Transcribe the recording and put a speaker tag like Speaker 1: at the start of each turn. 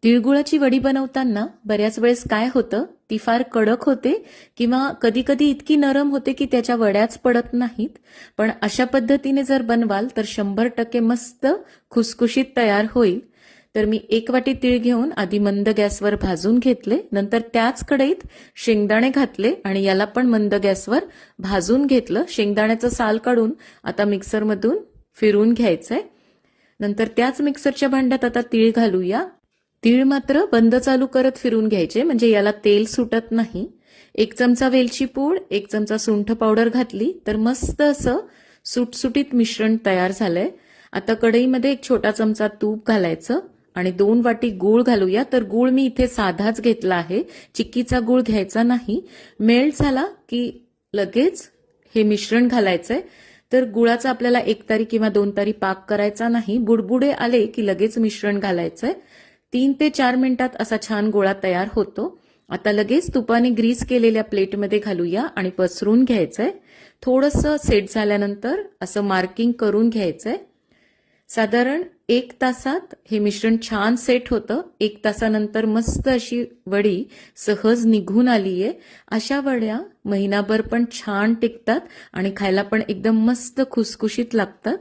Speaker 1: तिळगुळाची वडी बनवताना बऱ्याच वेळेस काय होतं, ती फार कडक होते किंवा कधी कधी इतकी नरम होते की त्याच्या वड्याच पडत नाहीत. पण अशा पद्धतीने जर बनवाल तर 100% मस्त खुसखुशीत तयार होईल. तर मी 1 वाटी तीळ घेऊन आधी मंद गॅसवर भाजून घेतले, नंतर त्याच कढईत शेंगदाणे घातले आणि याला पण मंद गॅसवर भाजून घेतलं. शेंगदाण्याचं साल काढून आता मिक्सरमधून फिरून घ्यायचंय. नंतर त्याच मिक्सरच्या भांड्यात आता तीळ घालूया. तीळ मात्र बंद चालू करत फिरून घ्यायचे, म्हणजे याला तेल सुटत नाही. 1 चमचा वेलची पूड, 1 चमचा सुंठ पावडर घातली तर मस्त असं सुटसुटीत मिश्रण तयार झालंय. आता कढईमध्ये 1 छोटा चमचा तूप घालायचं आणि 2 वाटी गूळ घालूया. तर गूळ मी इथे साधाच घेतला आहे, चिक्कीचा गूळ घ्यायचा नाही. मेल्ट झाला की लगेच हे मिश्रण घालायचंय. तर गुळाचा आपल्याला 1 तारी किंवा 2 तारी पाक करायचा नाही. बुडबुडे आले की लगेच मिश्रण घालायचंय. 3 ते 4 मिनिटात असा छान गोळा तयार होतो. आता लगेच तुपाने ग्रीस केलेल्या प्लेटमध्ये घालूया आणि पसरून घ्यायचंय. थोडंसं सेट झाल्यानंतर असं मार्किंग करून घ्यायचंय. साधारण 1 तासात हे मिश्रण छान सेट होतं. 1 तासानंतर मस्त अशी वडी सहज निघून आलीये. अशा वड्या महिनाभर पण छान टिकतात आणि खायला पण एकदम मस्त खुसखुशीत लागतात.